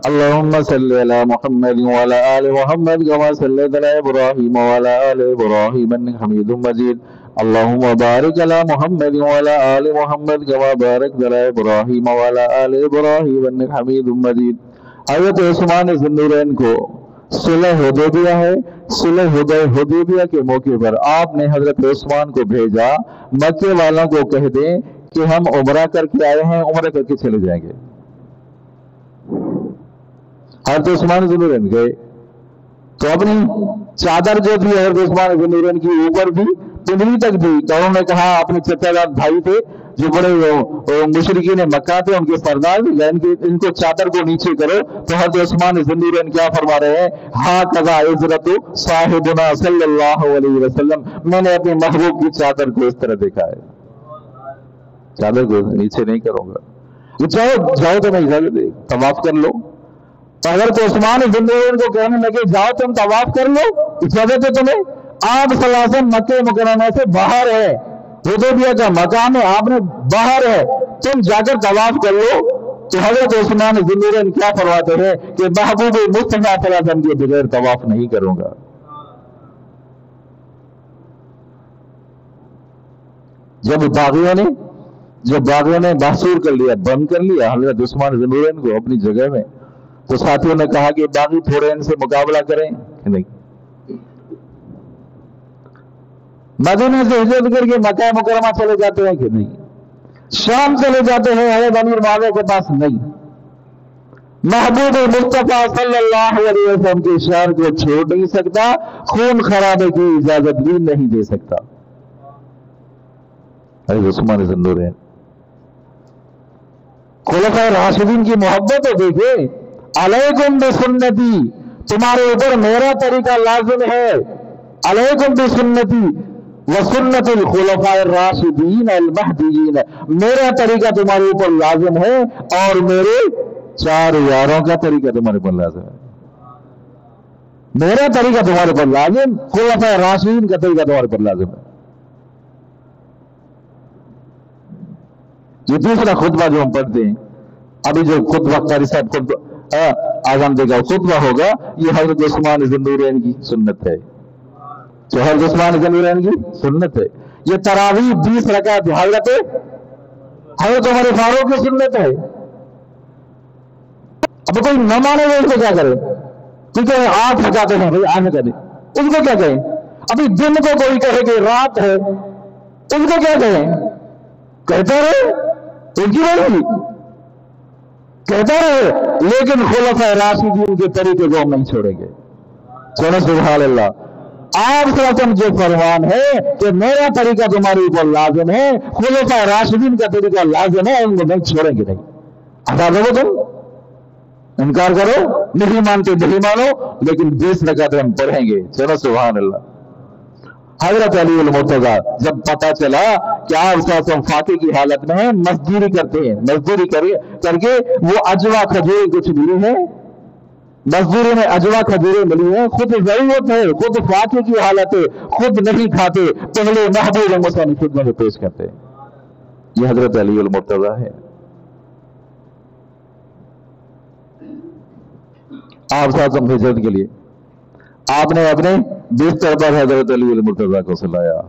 اللهم صل على محمد وعلى آل محمد كما صليت على إبراهيم وعلى آل إبراهيم إنك حميد مجيد. اللهم بارك على محمد وعلى آل محمد كما باركت على إبراهيم وعلى آل إبراهيم إنك حميد مجيد. حضرت عثمان ذوالنورین کو صلح حدیبیہ ہے، صلح حدیبیہ کے موقع پر آپ نے حضرت عثمان کو بھیجا، مکے والوں کو کہہ دیں کہ ہم عمرہ کر کے آئے ہیں، عمرہ کر کے چلے جائیں گے. حضرت عثمان ذوالنورین گئے تو اپنی چادر جو تھی حضرت عثمان ذوالنورین کی اوپر بھی پنڈلی تک تھی، تو انہوں نے کہا اپنے چچا جان بھائی تھے جو بڑے مشرکین مکہ تھے، ان کے سردار بھی ان کو چادر کو نیچے کرو. تو حضرت عثمان ذوالنورین کیا فرما رہے ہیں؟ ہاں کذا عزرت صاحبنا صلی اللہ علیہ وسلم، میں نے اپنے محبوب کی چادر کو اس طرح دیکھا ہے، چادر کو نیچے نہیں کروں گا. جاؤ تو میں اجازت دے طواف کر لو. تو حضرت عثمان ذوالنورین کو کہنے لگے جاؤ تم طواف کر لو، اجازت ہے تمہیں. آپ صلی اللہ علیہ وسلم مکہ مکرمہ سے باہر ہے، حدیبیہ کا مقام ہے، آپ نے باہر ہے، تم جا کر طواف کر لو. تو حضرت عثمان ذوالنورین کیا فرماتے ہیں کہ محبوب مصطفیٰ صلی اللہ علیہ وسلم کے بغیر طواف نہیں کروں گا. جب باغیوں نے محصور کر لیا، بند کر لیا حضرت عثمان ذوالنورین کو اپنی جگہ میں، تو ساتھیوں نے کہا کہ باغی تھوڑے ان سے مقابلہ کریں کہ نہیں. مدینہ سے ہجرت کر کے مکہ مکرمہ چلے جاتے ہیں کہ نہیں، شام چلے جاتے ہیں حضرت امیر معاویہ کے پاس نہیں. محبوب مصطفیٰ صلی اللہ علیہ وسلم کے شان کو چھوڑ نہیں سکتا، خون خرابے کی اجازت بھی نہیں دے سکتا. حضرت عثمان ذوالنورین خلفائے راشدین کی محبت تو دیکھے. علیکم بسنتی، تمہارے اوپر میرا طریقہ لازم ہے. علیکم بسنتی وسنت الخلفاء الراشدین المہدیین، میرا طریقہ تمہارے اوپر لازم ہے اور میرے 4 یاروں کا طریقہ تمہارے اوپر لازم ہے. میرا طریقہ تمہارے اوپر لازم، خلفاء راشدین کا طریقہ تمہارے اوپر لازم ہے. یہ دوسرا خطبہ جو ہم پڑھتے ہیں، ابھی جو خطبہ قاری صاحب خطبہ آزم دے گا خطبہ ہوگا، یہ حضرت عثمان ذوالنورین کی سنت ہے، جو حضرت عثمان ذوالنورین کی سنت ہے. یہ تراویح 20 رکعت حضرت عمر فاروق کی سنت ہے. اب کوئی نہ مانے وہ اس کو کیا کرے؟ کیونکہ 8 رکعتیں ہیں بھائی، 8 رکعتیں، اس کو کیا کہیں؟ ابھی دن کو کوئی کہے کہ رات ہے، اس کو کیا کہیں؟ کہتا رہے ان کی بات کہتا رہے، لیکن خلفائے راشدین کے طریقے کو ہم نہیں چھوڑیں گے. سبحان سبحان اللہ. آپ صلی اللہ علیہ وسلم جو فرمان ہے کہ میرا طریقہ تمہارے اوپر لازم ہے، خلفائے راشدین کا طریقہ لازم ہے، ان کو نہیں چھوڑیں گے. نہیں ادا کرو، تم انکار کرو، نہیں مانتے نہیں مانو، لیکن 20 رکعتیں ہم پڑھیں گے. چلو سبحان اللہ. حضرت علی المرتضیٰ جب پتا چلا کہ آپ صلی اللہ علیہ وسلم فاتح کی حالت میں ہیں، مزدوری کرتے ہیں، مزدوری کر کے وہ اجوا کھجوریں کچھ ملی ہیں، مزدوری میں اجوا کھجوریں ملی ہیں، خود ضرورت ہے، خود فاتح کی حالت ہے، خود نہیں کھاتے، پہلے محبوب مصطفیٰ کی خدمت میں پیش کرتے ہیں. یہ حضرت علی المرتضیٰ ہے. آپ صلی اللہ علیہ وسلم ہجرت کے لیے آپ نے اپنے بستر پر حضرت علی المرتضیٰ کو سلایا.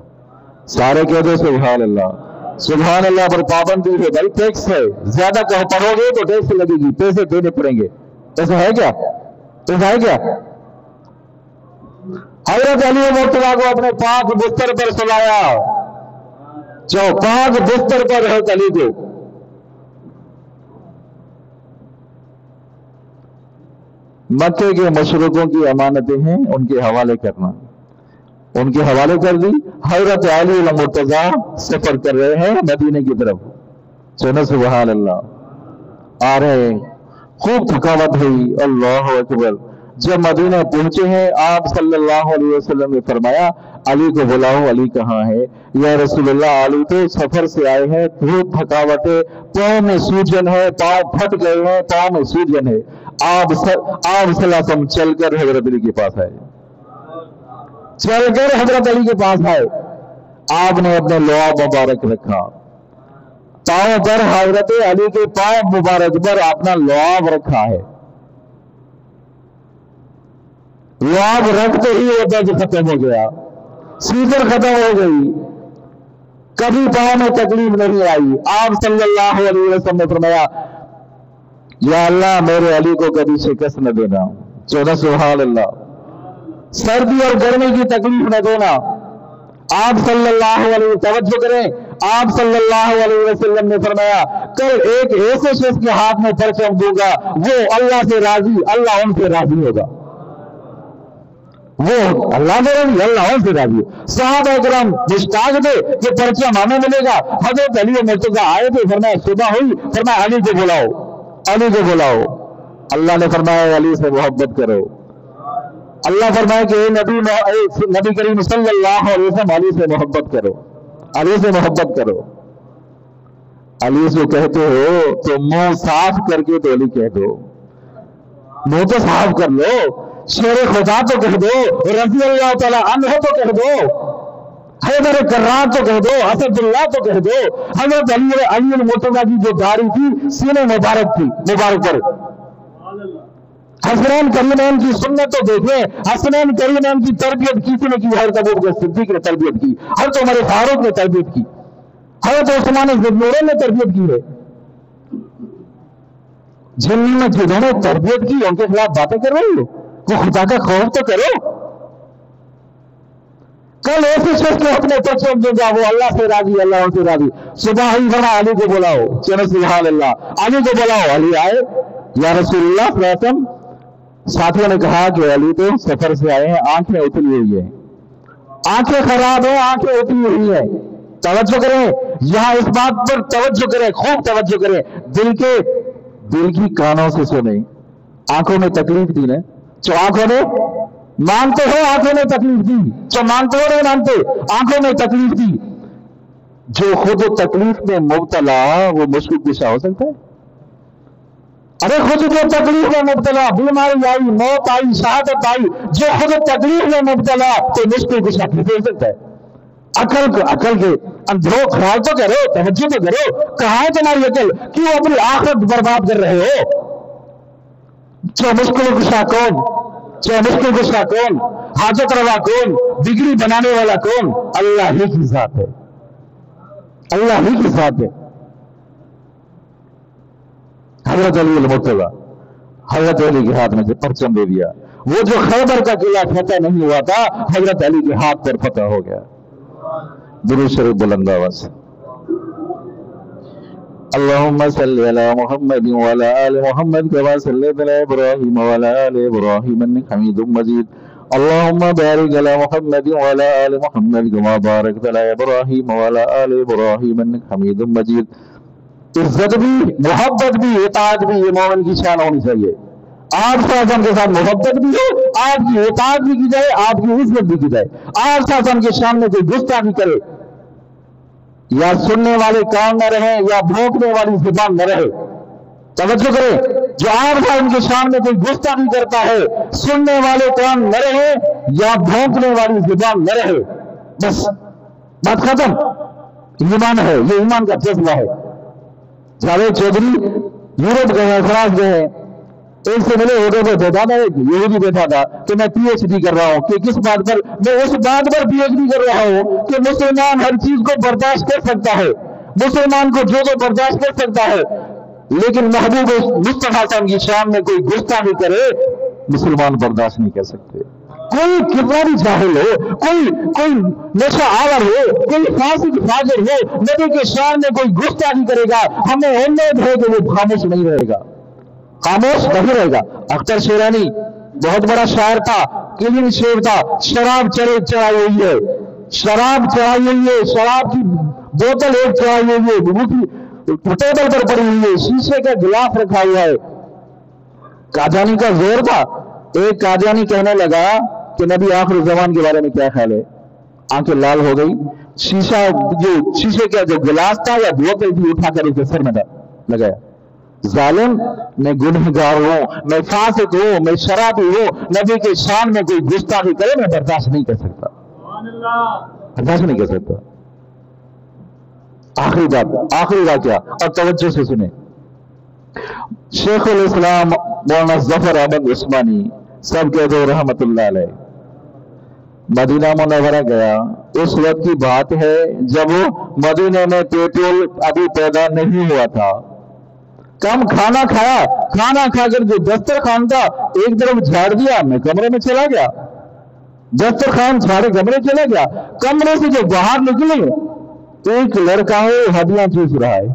سارے کہتے سبحان اللہ. سبحان اللہ پر پابندی ہے بھائی، ٹیکس ہے، زیادہ پڑھو گے تو ٹیکس لگے گی، پیسے دینے پڑیں گے. ایسا ہے کیا؟ ایسا ہے کیا؟ حضرت علی المرتضیٰ کو اپنے پاک بستر پر سلایا. پاک بستر پر حضرت علی کو مکے کے مشرکوں کی امانتیں ہیں، ان کے حوالے کرنا، ان کے حوالے کر دی. حضرت علی المرتضیٰ سفر کر رہے ہیں مدینے کی طرف. سنو سبحان اللہ. آ رہے ہیں، خوب تھکاوٹ ہوئی. اللہ اکبر. جب مدینہ پہنچے ہیں، آپ صلی اللہ علیہ وسلم نے فرمایا علی کو بلاؤ. علی کہاں ہے؟ یا رسول اللہ علی تو سفر سے آئے ہیں، بہت تھکاوٹ ہے، پاؤں میں سوجن ہے، پاؤں پھٹ گئے ہیں، پاؤں میں سوجن ہے. آپ صلی اللہ علیہ وسلم چل کر حضرت علی کے پاس آئے. چل کر حضرت علی کے پاس آئے. آپ نے اپنے لعاب مبارک رکھا، پاؤں پر حضرت علی کے پاؤں مبارک پر اپنا لعاب رکھا ہے. لعاب رکھتے ہی وہ درد ختم ہو گیا, سیزر ختم ہو گئی, کبھی پاؤں میں تکلیف نہیں آئی. آپ صلی اللہ علیہ وسلم نے فرمایا یا اللہ میرے علی کو کبھی شکست نہ دینا. سبحان اللہ. سردی اور گرمی کی تکلیف نہ دینا. آپ صلی اللہ علیہ وسلم توجہ کریں, آپ صلی اللہ علیہ وسلم نے فرمایا کل ایک ایسے شخص کے ہاتھ میں پرچم دوں گا وہ اللہ سے راضی, اللہ ان سے راضی ہوگا. وہ اللہ سے راضی, اللہ ان سے راضی. صحابہ کرام مشتاق تھے کہ پرچم ہمیں ملے گا. حضرت علی مرتضیٰ آئے تھے, فرمایا صبح ہوئی, فرمایا علی کو بلاؤ, علی کو بلاؤ. اللہ نے فرمایا علی سے محبت کرو. اللہ فرمائے کہ نبی کریم صلی اللہ علیہ وسلم علی سے محبت کرو, علی سے محبت کرو. علی سے کہتے ہو تو منہ صاف کر کے تو علی کہہ دو, منہ تو صاف کر لو. شیر خدا تو کہہ دو, رضی اللہ تعالیٰ عنہ تو کہہ دو, حیدر کرار تو کہہ دو, اسد اللہ تو کہہ دو. حضرت علی المرتضیٰ کی جو داڑھی تھی سینے مبارک تھی, مبارک پر حسنین کریمین کی سنت تو دیکھیں. حسنین کریمین کی تربیت کسی نے کی, حضرت ابوبکر صدیق نے تربیت کی, حضرت عمر فاروق نے تربیت کی, حضرت عثمان ذو النورین نے تربیت کی ہے. جن میں جنہوں نے تربیت کی ان کے خلاف باتیں کر رہی ہو, وہ خدا کا خوف تو کرو. کل ایسے شخص کو اپنے پرچم دوں گا وہ اللہ سے راضی, اللہ ان سے راضی. صبح ہی بنا علی کو بلاؤ, چلو سبحان اللہ, علی کو بلاؤ. علی آئے, یا رسول اللہ صلی اللہ علیہ وسلم. ساتھیوں نے کہا کہ علی تو سفر سے آئے ہیں, آنکھیں اتری ہوئی ہیں, آنکھیں خراب ہیں, آنکھیں اتری ہوئی ہیں. توجہ کریں, یہاں اس بات پر توجہ کریں, خوب توجہ کریں. دل کی کانوں سے سنیں. آنکھوں میں تکلیف دی نا, جو آنکھوں میں مانتے ہو آنکھوں میں تکلیف دی, جو مانتے ہو نہیں مانتے آنکھوں میں تکلیف دی. جو خود تکلیف میں مبتلا وہ مشکل کشا ہو سکتا ہے؟ ارے خود جو تکلیف میں مبتلا, بیماری آئی, موت آئی, شہادت آئی, جو خود تکلیف میں مبتلا تو مشکل کشا کیسے ہو سکتا ہے؟ عقل کے اندروں خیال تو کرو, توجہ تو کرو. کہاں ہے تمہاری عقل؟ کیوں اپنی آخرت برباد کر رہے ہو؟ جو مشکل کشا کون, جو مشکل کشا کون, حاجت روا کون, بگڑی بنانے والا کون؟ اللہ ہی کی ذات ہے, اللہ ہی کی ذات ہے. حضرت علی المرتضیٰ, حضرت علی کے ہاتھ میں سے پرچم دے دیا. وہ جو خیبر کا قلعہ فتح نہیں ہوا تھا حضرت علی کے ہاتھ پر فتح ہو گیا. درود شریف بلند آواز سے. اللهم صل على محمد وعلى آل محمد كما صليت على إبراهيم وعلى آل إبراهيم إنك حميد مجيد. اللهم بارك على محمد وعلى آل محمد كما باركت على إبراهيم وعلى آل إبراهيم إنك حميد مجيد. عزت بھی, محبت بھی, اطاعت بھی, یہ مومن کی شان ہونی چاہیے. آپ صلی اللہ علیہ وسلم کے ساتھ محبت بھی ہو, آپ کی اطاعت بھی کی جائے, آپ کی عزت بھی کی جائے. آپ صلی اللہ علیہ وسلم کے سامنے کوئی گستاخی کرے, یا سننے والے کان نہ رہے یا بھونکنے والی زبان نہ رہے. توجہ کرے, جو آپ صلی اللہ علیہ وسلم کے سامنے کوئی گستاخی کرتا ہے, سننے والے کان نہ رہے یا بھونکنے والی زبان نہ رہے, بس بات ختم. ایمان ہے, یہ ایمان کا جذبہ ہے. جاوید چودھری یورپ گئے, فرانس گئے, ایک سے ملے ہوتے پہ بیٹھا تھا, ایک یہودی بیٹھا تھا کہ میں پی ایچ ڈی کر رہا ہوں. کہ کس بات پر؟ میں اس بات پر پی ایچ ڈی کر رہا ہوں کہ مسلمان ہر چیز کو برداشت کر سکتا ہے, مسلمان کو جو برداشت کر سکتا ہے, لیکن محبوب مصطفیٰ صلی اللہ علیہ وسلم کی شان میں کوئی گستاخی کرے مسلمان برداشت نہیں کر سکتے. کوئی کتنا بھی جاہل ہو, کوئی نشہ آور ہو, کوئی فاسق فاجر ہو, نبی کے شان میں کوئی گستاخی کرے گا, ہمیں امید ہے کہ وہ خاموش نہیں رہے گا, خاموش نہیں رہے گا. اختر شیرانی بہت بڑا شاعر تھا, کلین شیر تھا. شراب چڑھائی ہوئی ہے, شراب چڑھائی ہوئی ہے, شراب کی بوتل ایک چڑھائی ہوئی ہے, ٹیبل پر پڑی ہوئی ہے, شیشے کا گلاس رکھا ہوا ہے. قادیانی کا زور تھا. ایک قادیانی کہنے لگا کہ نبی آخر زمان کے بارے میں کیا خیال ہے؟ آنکھیں لال ہو گئی. شیشے کا جو گلاس تھا یا بوتل تھی اٹھا کر اسے سر میں لگایا. ظالم, میں گنہگار ہوں, میں فاسق ہوں, میں شرابی ہوں, نبی کے شان میں کوئی گستاخی کرے میں برداشت نہیں کر سکتا, برداشت نہیں کر سکتا. آخری بات، آخری واقعہ، اور توجہ سے سنیں۔ شیخ الاسلام مولانا ظفر احمد عثمانی سب کہتے ہیں رحمت اللہ علیہ، مدینہ منورہ گیا، اس وقت کی بات ہے جب مدینہ میں پیٹرول ابھی پیدا نہیں ہوا تھا، کم کھانا کھایا، کھانا کھا کر جو دسترخوان تھا ایک طرف جھاڑ دیا، میں کمرے میں چلا گیا، دسترخوان جھاڑے کمرے چلا گیا، کمرے سے جو باہر نکلے ایک لڑکا ہے ہڈیاں چوس رہا ہے،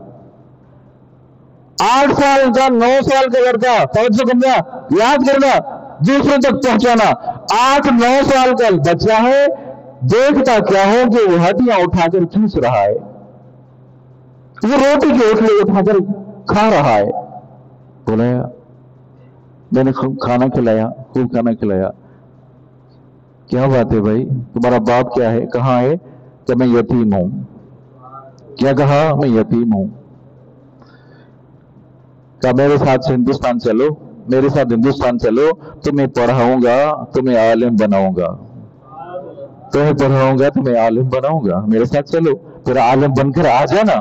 8 سال کا 9 سال کا لڑکا، توجہ کرنا، یاد کرنا، دوسروں تک پہنچانا، 8-9 سال کا بچہ ہے، دیکھتا کیا ہو کہ وہ ہڈیاں اٹھا کر چوس رہا ہے، وہ روٹی کے اٹھلے اٹھا کر کھا رہا ہے۔ بولا میں نے کھانا کھلایا، خوب کھانا کھلایا، کیا بات ہے بھائی، تمہارا باپ کیا ہے، کہاں ہے؟ کہ میں یتیم ہوں۔ کیا کہا؟ میں یتیم ہوں۔ کہا میرے ساتھ ہندوستان چلو، میرے ساتھ ہندوستان چلو، تمہیں پڑھاؤں گا، تمہیں عالم بناؤں گا، تمہیں پڑھاؤں گا، تمہیں عالم بناؤں گا، میرے ساتھ چلو، پھر عالم بن کر آ جانا۔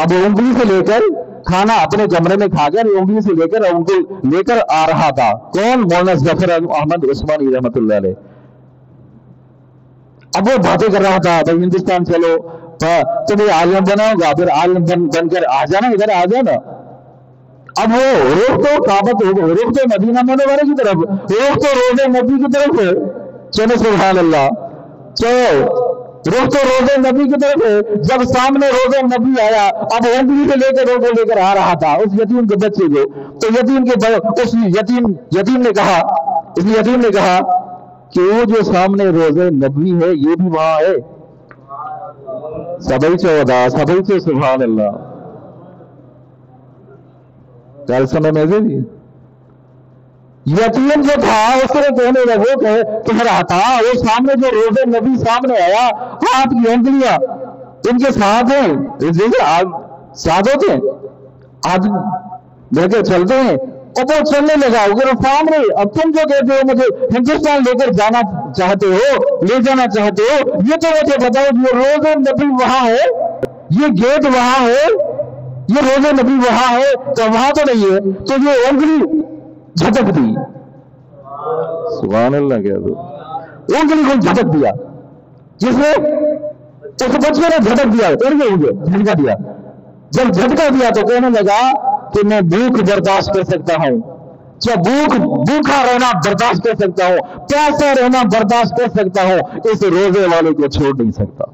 اب انگلی سے لے کر کھانا اپنے کمرے میں کھا کر انگلی سے لے کر ان کو لے کر آ رہا تھا، کون؟ مولانا ظفر احمد عثمانی رحمت اللہ علیہ۔ اب وہ باتیں کر رہا تھا، بھائی ہندوستان چلو، تمہیں عالم بناؤں گا، پھر عالم بن کر آ جانا، ادھر آ جانا۔ اب وہ رخ تو کعبۃ رخ تو مدینہ منورہ کی طرف، رخ تو روزے نبی کی طرف ہے، چلو سبحان اللہ، چلو رخ تو روزے نبی کی طرف ہے۔ جب سامنے روزے نبی آیا، اب انگلی سے لے کر روزے لے کر آ رہا تھا اس یتیم کے بچے کو، تو اس یتیم نے کہا کہ وہ جو سامنے روزے نبی ہے یہ بھی وہاں ہے، سبھی سے سبحان اللہ، کل سمے میں سے یتیم جو تھا اس نے کہنے لگا، کہہ رہا تھا وہ سامنے جو روزے نبی سامنے آیا، ہاتھ کی انگلیاں ان کے ساتھ ہیں، ساتھ ہوتے ہیں، ہاتھ لے کے چلتے ہیں، اور وہ چلنے لگا ادھر سامنے۔ اب تم جو کہتے ہو مجھے ہندوستان لے کر جانا چاہتے ہو، لے جانا چاہتے ہو، یہ تو مجھے بتاؤ یہ روزے نبی وہاں ہے، یہ گیٹ وہاں ہے، یہ روزے نبی وہاں ہے، تو وہاں تو نہیں ہے، تو یہ انگلی جھٹک دی، سبحان اللہ کہہ دو، انگلی کو جھٹک دیا، جس نے اس بچے نے جھٹک دیا، جھٹکا دیا، جب جھٹکا دیا تو کہنے لگا کہ میں بھوک برداشت کر سکتا ہوں، بھوکا رہنا برداشت کر سکتا ہوں، پیاسا رہنا برداشت کر سکتا ہوں، اس روزے والے کو چھوڑ نہیں سکتا۔